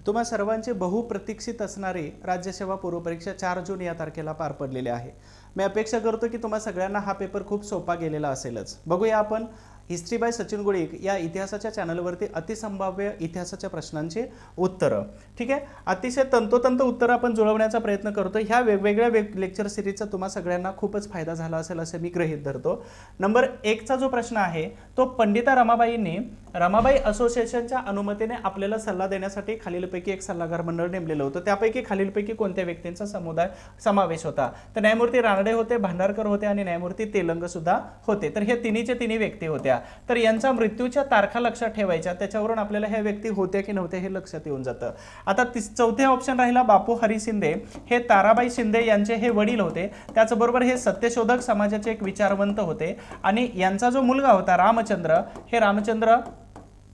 तुम्हा सर्वांचे बहुप्रतीक्षित असणारी राज्यसेवा पूर्वपरीक्षा 4 जून या तारखेला पार पडलेली आहे। मी अपेक्षा करतो की तुम्हा सगळ्यांना हा पेपर खूप सोपा गेलेला असेलच। बघूया आपण हिस्ट्री बाय सचिन गुडिक या इतिहासाच्या चॅनलवरती अतिसंभाव्य इतिहासाच्या प्रश्नांची उत्तरं। ठीक आहे, अतिशय तंतोतंत उत्तरं आपण जुळवण्याचा प्रयत्न करतो। ह्या वेगवेगळ्या लेक्चर सिरीजचा तुम्हा सगळ्यांना खूपच फायदा झाला असेल असे मी गृहीत धरतो। नंबर 1 चा जो प्रश्न आहे तो पंडिता रमाबाईंनी रमाबाई असोसिएशनच्या अनुमतीने आपल्याला सल्ला देण्यासाठी खालीलपैकी एक सल्लागार मंडळ नेमलेलं होतं। त्यापैकी खालीलपैकी कोणत्या व्यक्तींचा समावेश होता? तर न्यायमूर्ती रानडे होते, भांडारकर होते आणि न्यायमूर्ती तेलंग सुद्धा होते। तर हे तिन्ही व्यक्ती होत्या। तर यांच्या मृत्यूच्या तारखा लक्षात ठेवायच्या, त्याच्यावरून आपल्याला ह्या व्यक्ती होत्या की नव्हत्या हे लक्षात येऊन जातं। आता चौथे ऑप्शन राहिला बापू हरी शिंदे, हे ताराबाई शिंदे यांचे हे वडील होते। त्याचबरोबर हे सत्यशोधक समाजाचे एक विचारवंत होते आणि यांचा जो मुलगा होता रामचंद्र, हे रामचंद्र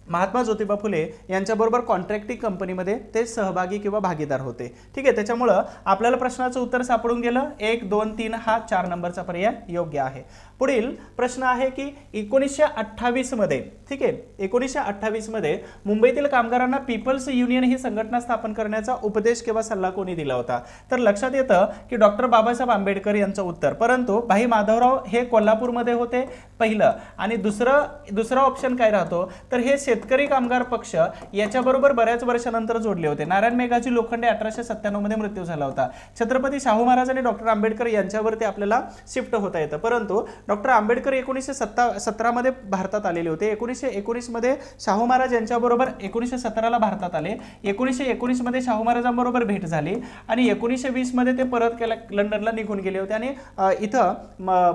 महात्मा ज्योतिबा फुले यांच्याबरोबर कॉन्ट्रॅक्टिंग कंपनीमध्ये ते सहभागी किंवा भागीदार होते। ठीक आहे, त्याच्यामुळं आपल्याला प्रश्नाचं उत्तर सापडून गेलं। 1, 2, 3 हा 4 नंबरचा पर्याय योग्य आहे। पुढील प्रश्न आहे की 1928 मध्ये, ठीक आहे, 1928 मध्ये मुंबईतील कामगारांना पीपल्स युनियन ही संघटना स्थापन करण्याचा उपदेश किंवा सल्ला कोणी दिला होता? तर लक्षात येतं की डॉक्टर बाबासाहेब आंबेडकर यांचं उत्तर, परंतु भाई माधवराव हे कोल्हापूरमध्ये होते पहिलं। आणि दुसरा ऑप्शन काय राहतो? तर हे शेतकरी कामगार पक्ष याच्याबरोबर बऱ्याच वर्षानंतर जोडले होते। नारायण मेघाजी लोखंडे 1897 मध्ये मृत्यू झाला होता। छत्रपती शाहू महाराज आणि डॉक्टर आंबेडकर यांच्यावरती आपल्याला शिफ्ट होता येतं, परंतु डॉक्टर आंबेडकर 1917 मध्ये भारतात आलेले होते। 1919 मध्ये शाहू महाराज यांच्याबरोबर 1917 ला भारतात आले। 1919 मध्ये शाहू महाराजांबरोबर भेट झाली आणि 1920 मध्ये ते परत लंडनला निघून गेले होते आणि इथं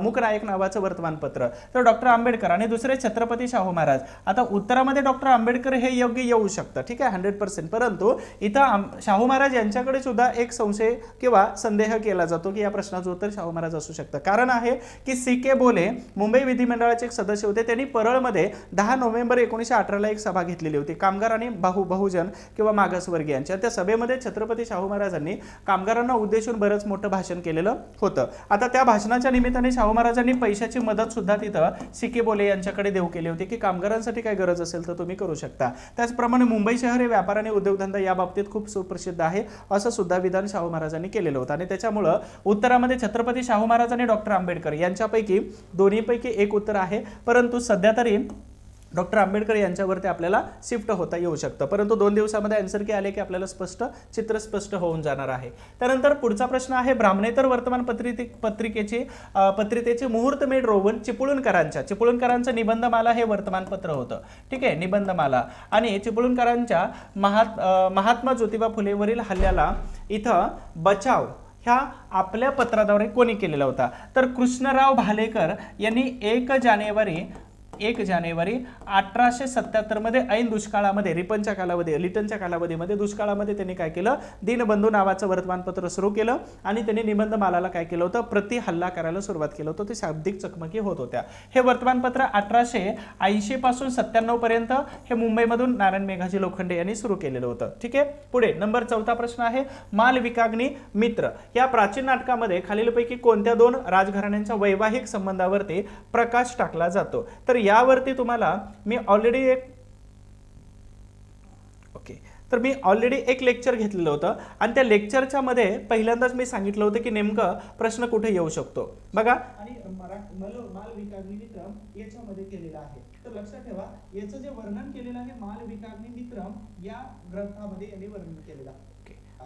मूकनायक नावाचं वर्तमानपत्र। तर डॉक्टर आंबेडकर आणि दुसरे छत्रपती शाहू महाराज। आता उत्तरामध्ये डॉक्टर आंबेडकर हे योग्य येऊ शकतं, ठीक आहे, 100%, परंतु इथं शाहू महाराज यांच्याकडे सुद्धा एक संशय किंवा संदेह केला जातो की या प्रश्नाचं उत्तर शाहू महाराज असू शकतं। कारण आहे की सी.के. बोले मुंबई विधिमंडळाचे एक सदस्य होते। त्यांनी परळमध्ये 10 नोव्हेंबर 1918 ला एक सभा घेतलेली होती कामगार आणि बहुजन किंवा मागासवर्गीयांच्या। त्या सभेमध्ये छत्रपती शाहू महाराजांनी कामगारांना उद्देशून बरंच मोठं भाषण केलेलं होतं। आता त्या भाषणाच्या निमित्ताने शाहू महाराजांनी पैशाची मदत सुद्धा तिथं सी.के. बोले यांच्याकडे देऊ केली होती की कामगारांसाठी काय गरज असेल तर तुम्ही करू शकता। त्याचप्रमाणे मुंबई शहर हे व्यापार आणि उद्योगधंदा या बाबतीत खूप सुप्रसिद्ध आहे असं सुद्धा विधान शाहू महाराजांनी केलेलं होतं आणि त्याच्यामुळं उत्तरामध्ये छत्रपती शाहू महाराज आणि डॉक्टर आंबेडकर यांच्यापैकी दोन्हीपैकी एक उत्तर आहे, परंतु सध्या तरी डॉक्टर आंबेडकर यांच्यावरती आपल्याला शिफ्ट होता येऊ शकतं, परंतु 2 दिवसामध्ये आन्सर की आले की आपल्याला चित्र स्पष्ट होऊन जाणार आहे। त्यानंतर पुढचा प्रश्न आहे ब्राह्मणेतर वर्तमान पत्रिकेचे मुहूर्तमेढ रोवण चिपळूणकरांचं निबंधमाला हे वर्तमानपत्र होतं। ठीक आहे, निबंधमाला। आणि चिपळूणकरांच्या महात्मा ज्योतिबा फुलेवरील हल्ल्याला इथं बचाव ह्या आपल्या पत्राद्वारे कोणी केलेला होता? तर कृष्णराव भालेकर यांनी 1 जानेवारी 1877 मध्ये ऐन दुष्काळामध्ये लिटनच्या कालावधीमध्ये दुष्काळामध्ये त्यांनी काय केलं? दीनबंधू नावाचं वर्तमानपत्र सुरू केलं आणि त्यांनी निबंधमालाला काय केलं होतं? प्रति हल्ला करायला सुरुवात केलं होतं। ते शाब्दिक चकमकी होत होत्या। हे वर्तमानपत्र 1880 पासून 97 पर्यंत हे मुंबईमधून नारायण मेघाजी लोखंडे यांनी सुरू केलेलं होतं। ठीक आहे, पुढे नंबर 4 प्रश्न आहे मालविकाग्नी मित्र या प्राचीन नाटकामध्ये खालीलपैकी कोणत्या 2 राजघराण्यांच्या वैवाहिक संबंधावरती प्रकाश टाकला जातो? तर यावरती तुम्हाला मी ऑलरेडी एक लेक्चर घेतलेलं होतं आणि त्या लेक्चरच्या मध्ये पहिल्यांदाच मी सांगितलं होतं की नेमकं प्रश्न कुठे येऊ शकतो बघा। आणि मालविकाग्नी मित्रम याच्यामध्ये केलेलं आहे, तर लक्षात ठेवा याचं जे वर्णन केलेलं आहे मालविकाग्नी मित्रम या ग्रंथामध्ये यांनी वर्णन केलेलं आहे।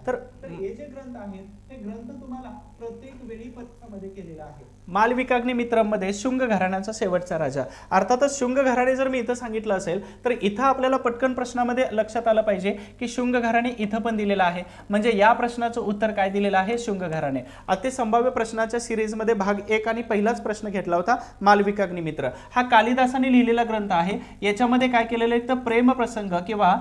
तर हे जे ग्रंथ आहेत ते ग्रंथ तुम्हाला प्रत्येक वेळी पत्रामध्ये केलेला आहे। मालविकाग्नी मित्रमध्ये शुंग घराण्याचा शेवटचा राजा, अर्थातच शुंग घराणे जर मी इथं सांगितलं असेल तर इथं आपल्याला पटकन प्रश्नामध्ये लक्षात आलं पाहिजे की शुंग घराणे इथं पण दिलेलं आहे, म्हणजे या प्रश्नाचं उत्तर काय दिलेलं आहे? शुंग घराणे। अतिसंभाव्य प्रश्नाच्या सिरीजमध्ये भाग 1 आणि पहिलाच प्रश्न घेतला होता मालविकाग्नी मित्र। हा कालिदासाने लिहिलेला ग्रंथ आहे। याच्यामध्ये काय केलेलं आहे तर प्रेम प्रसंग किंवा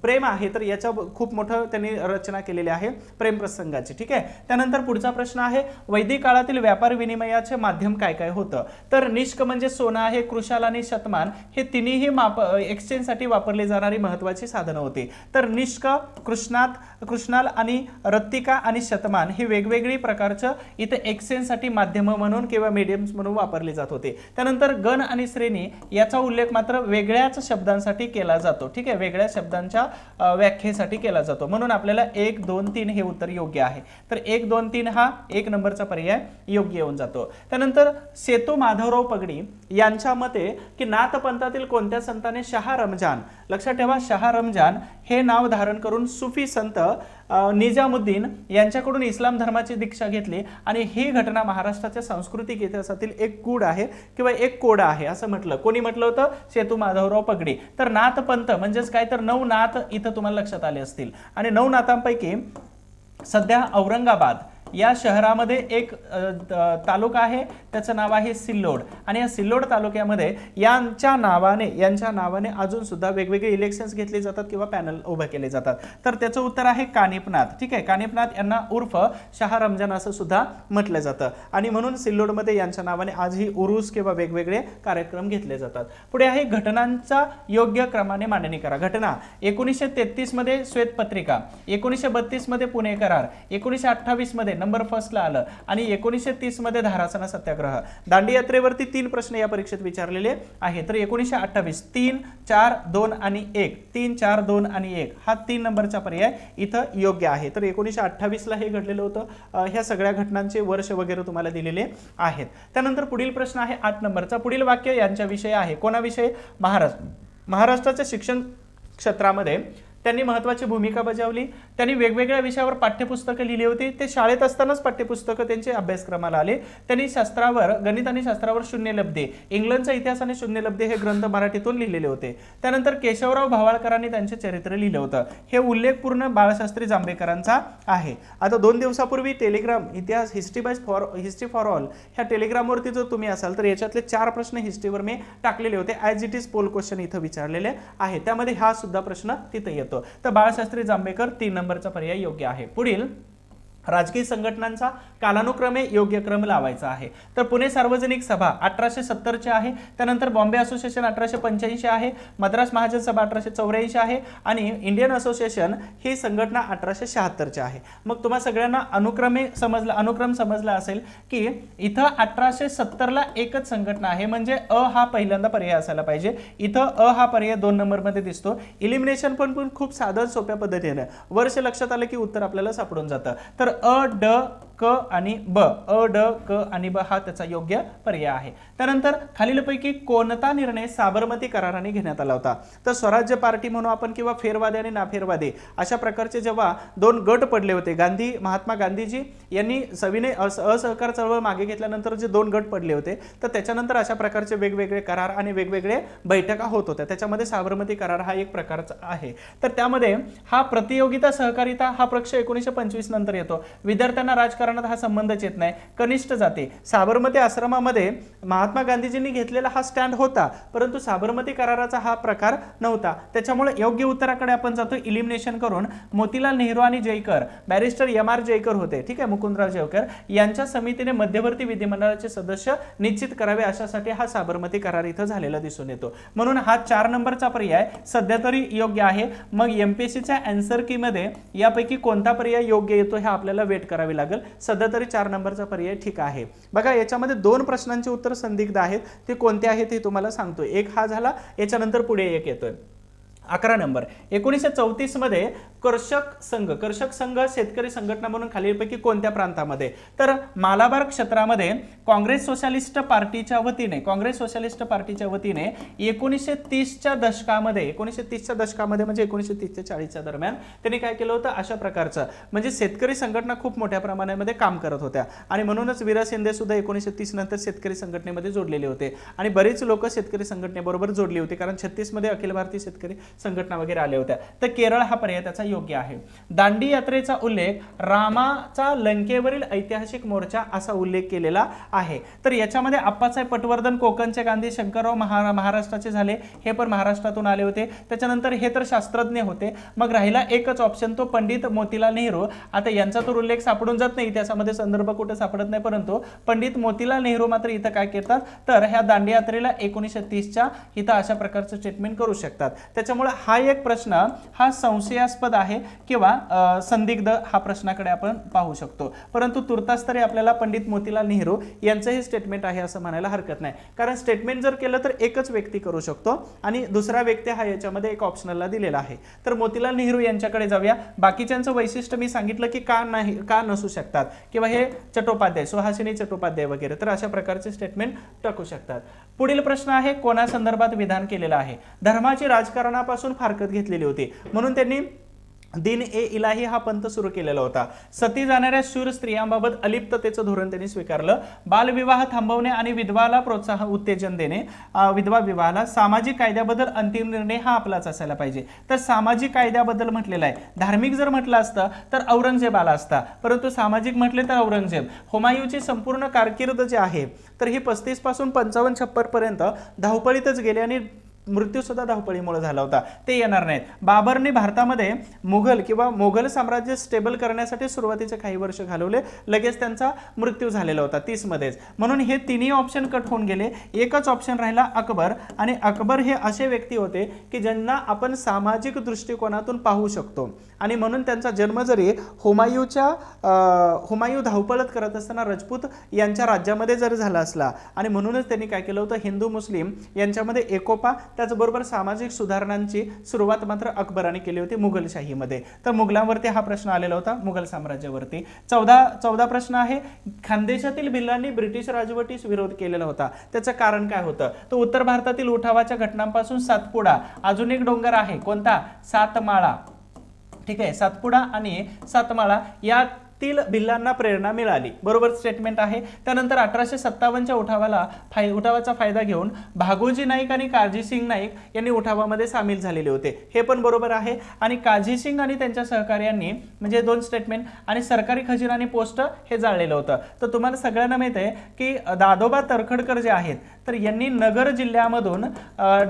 प्रेम आहे तर याच्या खूप मोठं त्यांनी रचना केलेली आहे प्रेमप्रसंगाची, ठीक आहे। त्यानंतर पुढचा प्रश्न आहे, वैदिक काळातील व्यापार विनिमयाचे माध्यम काय काय होतं? तर निष्क म्हणजे सोनं आहे, कृशाल आणि शतमान हे तिन्ही एक्सचेंज साठी वापरली जाणारी महत्वाची साधनं होती। तर निष्क, कृष्णाल आणि रत्तिका आणि शतमान ही वेगवेगळी प्रकारचं इथे एक्सचेंज साठी माध्यम म्हणून किंवा मीडियम्स म्हणून वापरले जात होते। त्यानंतर गण आणि श्रेणी याचा उल्लेख मात्र वेगळ्याच शब्दांसाठी केला जातो, ठीक आहे, वेगळ्या शब्दांच्या व्याख्येसाठी केला जातो, म्हणून आपल्याला 1, 2, 3 हे उत्तर योग्य आहे। तर 1, 2, 3 हा 1 नंबरचा पर्याय योग्य येऊन जातो। त्यानंतर सेतू माधवराव पगडी यांच्या मते की नाथपंथातील कोणत्या संताने शाह रमजान, लक्षात ठेवा शाह रमजान हे नाव धारण करून सुफी संत निजामुद्दीन यांच्याकडून इस्लाम धर्माची दीक्षा घेतली आणि ही घटना महाराष्ट्राच्या सांस्कृतिक इतिहासातील एक कूड आहे किंवा एक कोड आहे असं म्हटलं। कोणी म्हटलं होतं? सेतू माधवराव पगडी। तर नाथपंथ म्हणजेच काय, तर 9 नाथ इथं तुम्हाला लक्षात आले असतील आणि 9 नाथांपैकी सध्या औरंगाबाद या शहरामध्ये एक तालुका आहे, त्याचं नाव आहे सिल्लोड आणि या सिल्लोड तालुक्यामध्ये यांच्या नावाने अजून सुद्धा वेगवेगळे इलेक्शन्स घेतले जातात किंवा पॅनल उभे केले जातात। तर त्याचं उत्तर आहे कानिपनाथ, ठीक आहे। कानिपनाथ यांना उर्फ शाह रमजान असं सुद्धा म्हटलं जातं आणि म्हणून सिल्लोडमध्ये यांच्या नावाने आजही उरूस किंवा वेगवेगळे कार्यक्रम घेतले जातात। पुढे आहे घटनांचा योग्य क्रमाने मांडणी करा। घटना 1933 मध्ये श्वेतपत्रिका, 1932 मध्ये पुणे करार, 1928 मध्ये नंबर फर्स्टला आलं आणि 1930 मध्ये धारासना सत्याग्रह। दांडी यात्रेवरती 3 प्रश्न या परीक्षेत विचारलेले आहेत। तर 1928 3, 4, 2 आणि 1, 3, 4, 2 आणि 1 हा 3 नंबरचा पर्याय इथं योग्य आहे। तर 1928 ला हे घडलेलं होतं। ह्या सगळ्या घटनांचे वर्ष वगैरे तुम्हाला दिलेले आहेत। त्यानंतर पुढील प्रश्न आहे 8 नंबरचा। पुढील वाक्य यांच्याविषयी आहे, कोणाविषयी? महाराष्ट्राच्या शिक्षण क्षेत्रामध्ये त्यांनी महत्त्वाची भूमिका बजावली। त्यांनी वेगवेगळ्या विषयावर पाठ्यपुस्तकं लिहिली होती, ते शाळेत असतानाच पाठ्यपुस्तकं त्यांचे अभ्यासक्रमाला आले। त्यांनी शास्त्रावर, गणित आणि शास्त्रावर शून्यलब्धे, इंग्लंडचा इतिहास आणि शून्यलब्धे हे ग्रंथ मराठीतून लिहिलेले होते। त्यानंतर केशवराव भावाळकरांनी त्यांचे चरित्र लिहिलं होतं, हे उल्लेखपूर्ण बाळशास्त्री जांभेकरांचा आहे। आता 2 दिवसापूर्वी टेलिग्राम इतिहास हिस्ट्री फॉर ऑल ह्या टेलिग्रामवरती जर तुम्ही असाल तर याच्यातले 4 प्रश्न हिस्ट्रीवर मी टाकलेले होते, as it is poll question इथं विचारलेले आहे, त्यामध्ये हा सुद्धा प्रश्न तिथे येतो। तर बाळशास्त्री जांभेकर 3 नंबरचा पर्याय योग्य आहे। पुढील राजकीय संघटनांचा कालानुक्रमे योग्य क्रम लावायचा आहे। तर पुणे सार्वजनिक सभा 1870 ची आहे, त्यानंतर बॉम्बे असोसिएशन 1885 आहे, मद्रास महाजन सभा 1884 आहे आणि इंडियन असोसिएशन ही संघटना 1876 ची आहे। मग तुम्हा सगळ्यांना अनुक्रम समजला असेल की इथं 1870 ला एकच संघटना आहे, म्हणजे अ हा पहिल्यांदा पर्याय असायला पाहिजे। इथं अ हा पर्याय 2 नंबर मध्ये दिसतो। इलिमिनेशन पण खूप साधं सोप्या पद्धतीने वर्ष लक्षात आलं की उत्तर आपल्याला सापडून जातं। तर अ, ड, क आणि ब, अ, ड, क आणि ब हा त्याचा योग्य पर्याय आहे। त्यानंतर खालीलपैकी कोणता निर्णय साबरमती कराराने घेण्यात आला होता? तर स्वराज्य पार्टी म्हणू आपण किंवा फेरवादी आणि नाफेरवादी अशा प्रकारचे जेव्हा 2 गट पडले होते, महात्मा गांधीजी यांनी सविनय असहकार चळवळ मागे घेतल्यानंतर जे 2 गट पडले होते, तर त्याच्यानंतर अशा प्रकारचे वेगवेगळे करार आणि वेगवेगळे बैठका होत होत्या, त्याच्यामध्ये साबरमती करार हा एक प्रकारचा आहे। तर त्यामध्ये हा प्रतियोगिता सहकारिता हा पक्ष 1925 नंतर येतो। विद्यार्थ्यांना राजकारणात हा संबंधच येत नाही। कनिष्ठ जाती, साबरमती आश्रमामध्ये महात्मा गांधीजींनी घेतलेला हा स्टँड होता, परंतु साबरमती कराराचा हा प्रकार नव्हता, त्याच्यामुळे योग्य उत्तराकडे आपण जातो इलिमिनेशन करून। मोतीलाल नेहरू आणि जयकर, बॅरिस्टर MR जयकर होते, ठीक आहे, मुकुंदराव जयकर यांच्या समितीने मध्यवर्ती विधिमंडळाचे सदस्य निश्चित करावे अशासाठी हा साबरमती करार इथं झालेला दिसून येतो, म्हणून हा 4 नंबरचा पर्याय सध्या तरी योग्य आहे। मग MPSCच्या आन्सर की मध्ये यापैकी कोणता पर्याय योग्य येतो हे आपल्याला वेट करावे लागेल। सध्या तरी 4 नंबरचा पर्याय ठीक आहे। बघा याच्यामध्ये 2 प्रश्नांचे उत्तर संदिग्ध आहेत, ते कोणते आहेत हे तुम्हाला सांगतो। एक हा झाला, याच्यानंतर पुढे एक येतोय 11 नंबर। 1934 मध्ये कर्षक संघ शेतकरी संघटना म्हणून खालीलपैकी कोणत्या प्रांतामध्ये? तर मालाबार क्षेत्रामध्ये काँग्रेस सोशलिस्ट पार्टीच्या वतीने 1930च्या दशकामध्ये म्हणजे 1930 ते 40च्या दरम्यान त्यांनी काय केलं होतं, अशा प्रकारचं म्हणजे शेतकरी संघटना खूप मोठ्या प्रमाणामध्ये काम करत होत्या आणि म्हणूनच वीरा शिंदे सुद्धा 1930 नंतर शेतकरी संघटनेमध्ये जोडलेले होते आणि बरेच लोक शेतकरी संघटनेबरोबर जोडली होती, कारण 36 मध्ये अखिल भारतीय शेतकरी संघटना वगैरे आल्या होत्या। तर केरळ हा पर्याय त्याचा योग्य आहे. दांडी यात्रेचा उल्लेख रामाचा लंकेवरील ऐतिहासिक मोर्चा असा उल्लेख केलेला आहे. तर याच्यामध्ये आप्पासाहेब पटवर्धन कोकणचे गांधी, शंकरराव महाराष्ट्राचे झाले, हे पण महाराष्ट्रातून आले होते. त्याच्यानंतर हे तर शास्त्रज्ञ होते. मग राहिला एकच ऑप्शन, तो पंडित मोतीलाल नेहरू. आता यांचा तर उल्लेख सापडून जात नाही इतिहासामध्ये, संदर्भ कुठे सापडत नाही, परंतु पंडित मोतीलाल नेहरू मात्र इथं काय करतात, तर ह्या दांडी यात्रेला 1930च्या इथं अशा प्रकारचं स्टेटमेंट करू शकतात. त्याच्यामुळे हा एक प्रश्न हा संशयास्पद आहे किंवा संदिग्ध हा प्रश्नाकडे आपण पाहू शकतो. परंतु तुर्तास तरी आपल्याला पंडित मोतीलाल नेहरू यांचं हे स्टेटमेंट आहे असं म्हणायला हरकत नाही. कारण स्टेटमेंट जर केलं तर एकच व्यक्ती करू शकतो आणि दुसरा व्यक्ती हा याच्यामध्ये एक ऑप्शनलला दिलेला आहे. तर मोतीलाल नेहरू यांच्याकडे जाऊया. बाकीच्यांचं वैशिष्ट्य मी सांगितलं की का नाही, का नसू शकतात, किंवा हे चट्टोपाध्याय, सुहासिनी चट्टोपाध्याय वगैरे, तर अशा प्रकारचे स्टेटमेंट टाकू शकतात. पुढील प्रश्न आहे, कोणा संदर्भात विधान केलेलं आहे. धर्माची राजकारणापासून फारकत घेतलेली होती म्हणून त्यांनी दिन ए इलाही हा पंथ सुरू केलेला होता. सती जाणाऱ्या शूर स्त्रियांबाबत अलिप्ततेचं धोरण त्यांनी स्वीकारलं. बालविवाह थांबवणे आणि विधवाला प्रोत्साहन उत्तेजन देणे, विधवा विवाहाला. सामाजिक कायद्याबद्दल अंतिम निर्णय हा आपलाच असायला पाहिजे. तर सामाजिक कायद्याबद्दल म्हटलेलं आहे. धार्मिक जर म्हटलं असतं तर औरंगजेब आला असता, परंतु सामाजिक म्हटले तर औरंगजेब. हुमायूंची संपूर्ण कारकीर्द जी आहे तर ही 35 पासून 55-56 पर्यंत धावपळीतच गेली आणि मृत्यू सुद्धा धावपळीमुळे झाला होता, ते येणार नाहीत. बाबरने भारतामध्ये मुघल किंवा मोगल साम्राज्य स्टेबल करण्यासाठी सुरुवातीचे काही वर्ष घालवले, लगेच त्यांचा मृत्यू झालेला होता 30 मध्येच. म्हणून हे तिन्ही ऑप्शन कट होऊन गेले. एकच ऑप्शन राहिला अकबर. आणि अकबर हे असे व्यक्ती होते की ज्यांना आपण सामाजिक दृष्टिकोनातून पाहू शकतो आणि म्हणून त्यांचा जन्म जरी हुमायूं धावपळत करत असताना राजपूत यांच्या राज्यामध्ये जर झाला असला आणि म्हणूनच त्यांनी काय केलं होतं, हिंदू मुस्लिम यांच्यामध्ये एकोपा, त्याचबरोबर सामाजिक सुधारणांची सुरुवात मात्र अकबराने केली होती मुघलशाहीमध्ये. तर मुघलांवरती हा प्रश्न आलेला होता, मुघल साम्राज्यावरती. 14 प्रश्न आहे, खानदेशातील भिल्लांनी ब्रिटिश राजवटीस विरोध केलेला होता, त्याचं कारण काय होतं. तर उत्तर भारतातील उठावाच्या घटनांपासून सातपुडा, अजून एक डोंगर आहे कोणता, सातमाळा, ठीक आहे, सातपुडा आणि सातमाळा यातील भिल्लांना प्रेरणा मिळाली, बरोबर स्टेटमेंट आहे. त्यानंतर 1857च्या उठावाचा फायदा घेऊन भागोजी नाईक आणि काझीसिंग नाईक यांनी उठावामध्ये सामील झालेले होते, हे पण बरोबर आहे. आणि काझीसिंग आणि त्यांच्या सहकार्यांनी म्हणजे 2 स्टेटमेंट, आणि सरकारी खजिना आणि पोस्ट हे जाळलेलं होतं. तर तुम्हाला सगळ्यांना माहित आहे की दादोबा तरखडकर जे आहेत तर यांनी नगर जिल्ह्यामधून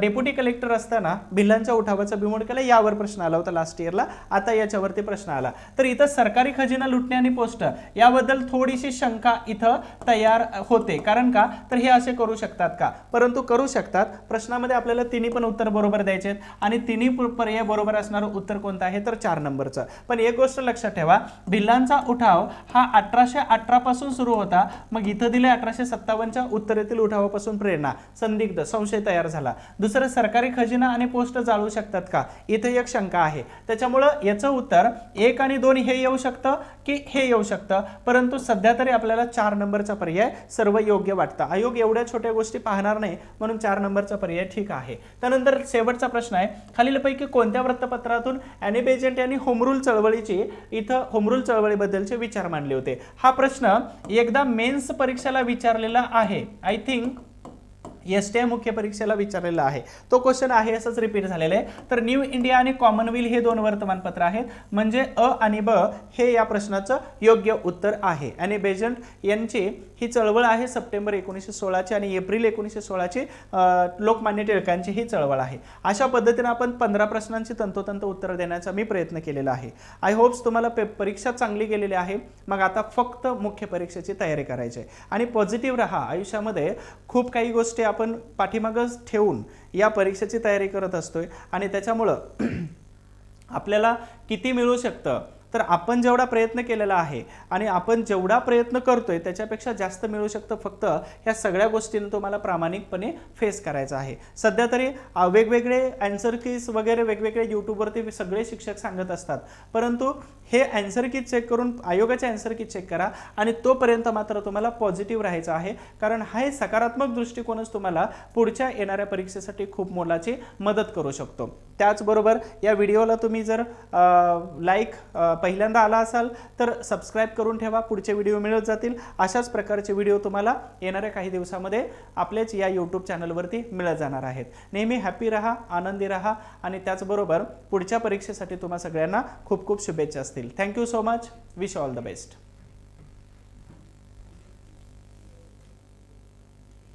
डेप्युटी कलेक्टर असताना भिल्लांच्या उठावाचा बिमोड केला. यावर प्रश्न आला होता लास्ट इयरला, आता याच्यावरती प्रश्न आला. तर इथं सरकारी खजिना लुटणे आणि पोस्ट याबद्दल थोडीशी शंका इथं तयार होते. कारण का, तर हे असे करू शकतात का, परंतु करू शकतात. प्रश्नामध्ये आपल्याला तिन्ही पण उत्तर बरोबर द्यायचे आहेत आणि तिन्ही पर्याय बरोबर असणारं उत्तर कोणतं आहे तर 4 नंबरचं. पण एक गोष्ट लक्षात ठेवा, भिल्लांचा उठाव हा 1818 पासून सुरू होता. मग इथं दिले 1857च्या उत्तरेतील उठावापासून प्रेरणा, संदिग्ध, संशय तयार झाला. दुसरं, सरकारी खजिना आणि पोस्ट जाळू शकतात का, इथे एक शंका आहे. त्याच्यामुळं याचं उत्तर 1 आणि 2 हे येऊ शकतं की हे येऊ शकतं, परंतु सध्या तरी आपल्याला 4 नंबरचा पर्याय सर्व योग्य वाटतं. आयोग एवढ्या छोट्या गोष्टी पाहणार नाही म्हणून 4 नंबरचा पर्याय ठीक आहे. त्यानंतर शेवटचा प्रश्न आहे, खालीलपैकी कोणत्या वृत्तपत्रातून ॲनी बेझंट यांनी होमरूल चळवळीबद्दलचे विचार मांडले होते. हा प्रश्न एकदा मेन्स परीक्षेला विचारलेला आहे, आय थिंक एसटीआय मुख्य परीक्षेला विचारलेला आहे. तो क्वेश्चन आहे असंच रिपीट झालेला आहे. तर न्यू इंडिया आणि कॉमनवेल्थ हे 2 वर्तमानपत्र आहेत, म्हणजे अ आणि ब हे या प्रश्नाचं योग्य उत्तर आहे. आणि बेझंट यांची ही चळवळ आहे सप्टेंबर 1916 आणि एप्रिल 1916 लोकमान्य टिळकांची ही चळवळ आहे. अशा पद्धतीने आपण 15 प्रश्नांची तंतोतंत उत्तर देण्याचा मी प्रयत्न केलेला आहे. आय होप्स तुम्हाला परीक्षा चांगली गेलेली आहे. मग आता फक्त मुख्य परीक्षेची तयारी करायची आहे आणि पॉझिटिव्ह राहा. आयुष्यामध्ये खूप काही गोष्टी आपण पाठीमागच ठेवून या परीक्षेची तयारी करत असतोय आणि त्याच्यामुळं आपल्याला किती मिळू शकतं, तर आपण जेवढा प्रयत्न केलेला आहे आणि आपण जेवढा प्रयत्न करतोय त्याच्यापेक्षा जास्त मिळू शकतं. फक्त ह्या सगळ्या गोष्टींना तुम्हाला प्रामाणिकपणे फेस करायचं आहे. सध्या तरी वेगवेगळे आन्सर कीज वगैरे वेगवेगळे यूट्यूबवरती सगळे शिक्षक सांगत असतात, परंतु हे ॲन्सर की चेक करून आयोगाचे ॲन्सर की चेक करा आणि तोपर्यंत मात्र तुम्हाला पॉझिटिव्ह राहायचं आहे, कारण हा एक सकारात्मक दृष्टिकोनच तुम्हाला पुढच्या येणाऱ्या परीक्षेसाठी खूप मोलाची मदत करू शकतो. त्याचबरोबर या व्हिडिओला तुम्ही जर लाईक पहिल्यांदा आला असाल तर सबस्क्राईब करून ठेवा, पुढचे व्हिडिओ मिळत जातील. अशाच प्रकारचे व्हिडिओ तुम्हाला येणाऱ्या काही दिवसामध्ये आपलेच या यूट्यूब चॅनलवरती मिळत जाणार आहेत. नेहमी हॅपी राहा, आनंदी राहा आणि त्याचबरोबर पुढच्या परीक्षेसाठी तुम्हा सगळ्यांना खूप खूप शुभेच्छा असतील. Thank you so much. Wish all the best.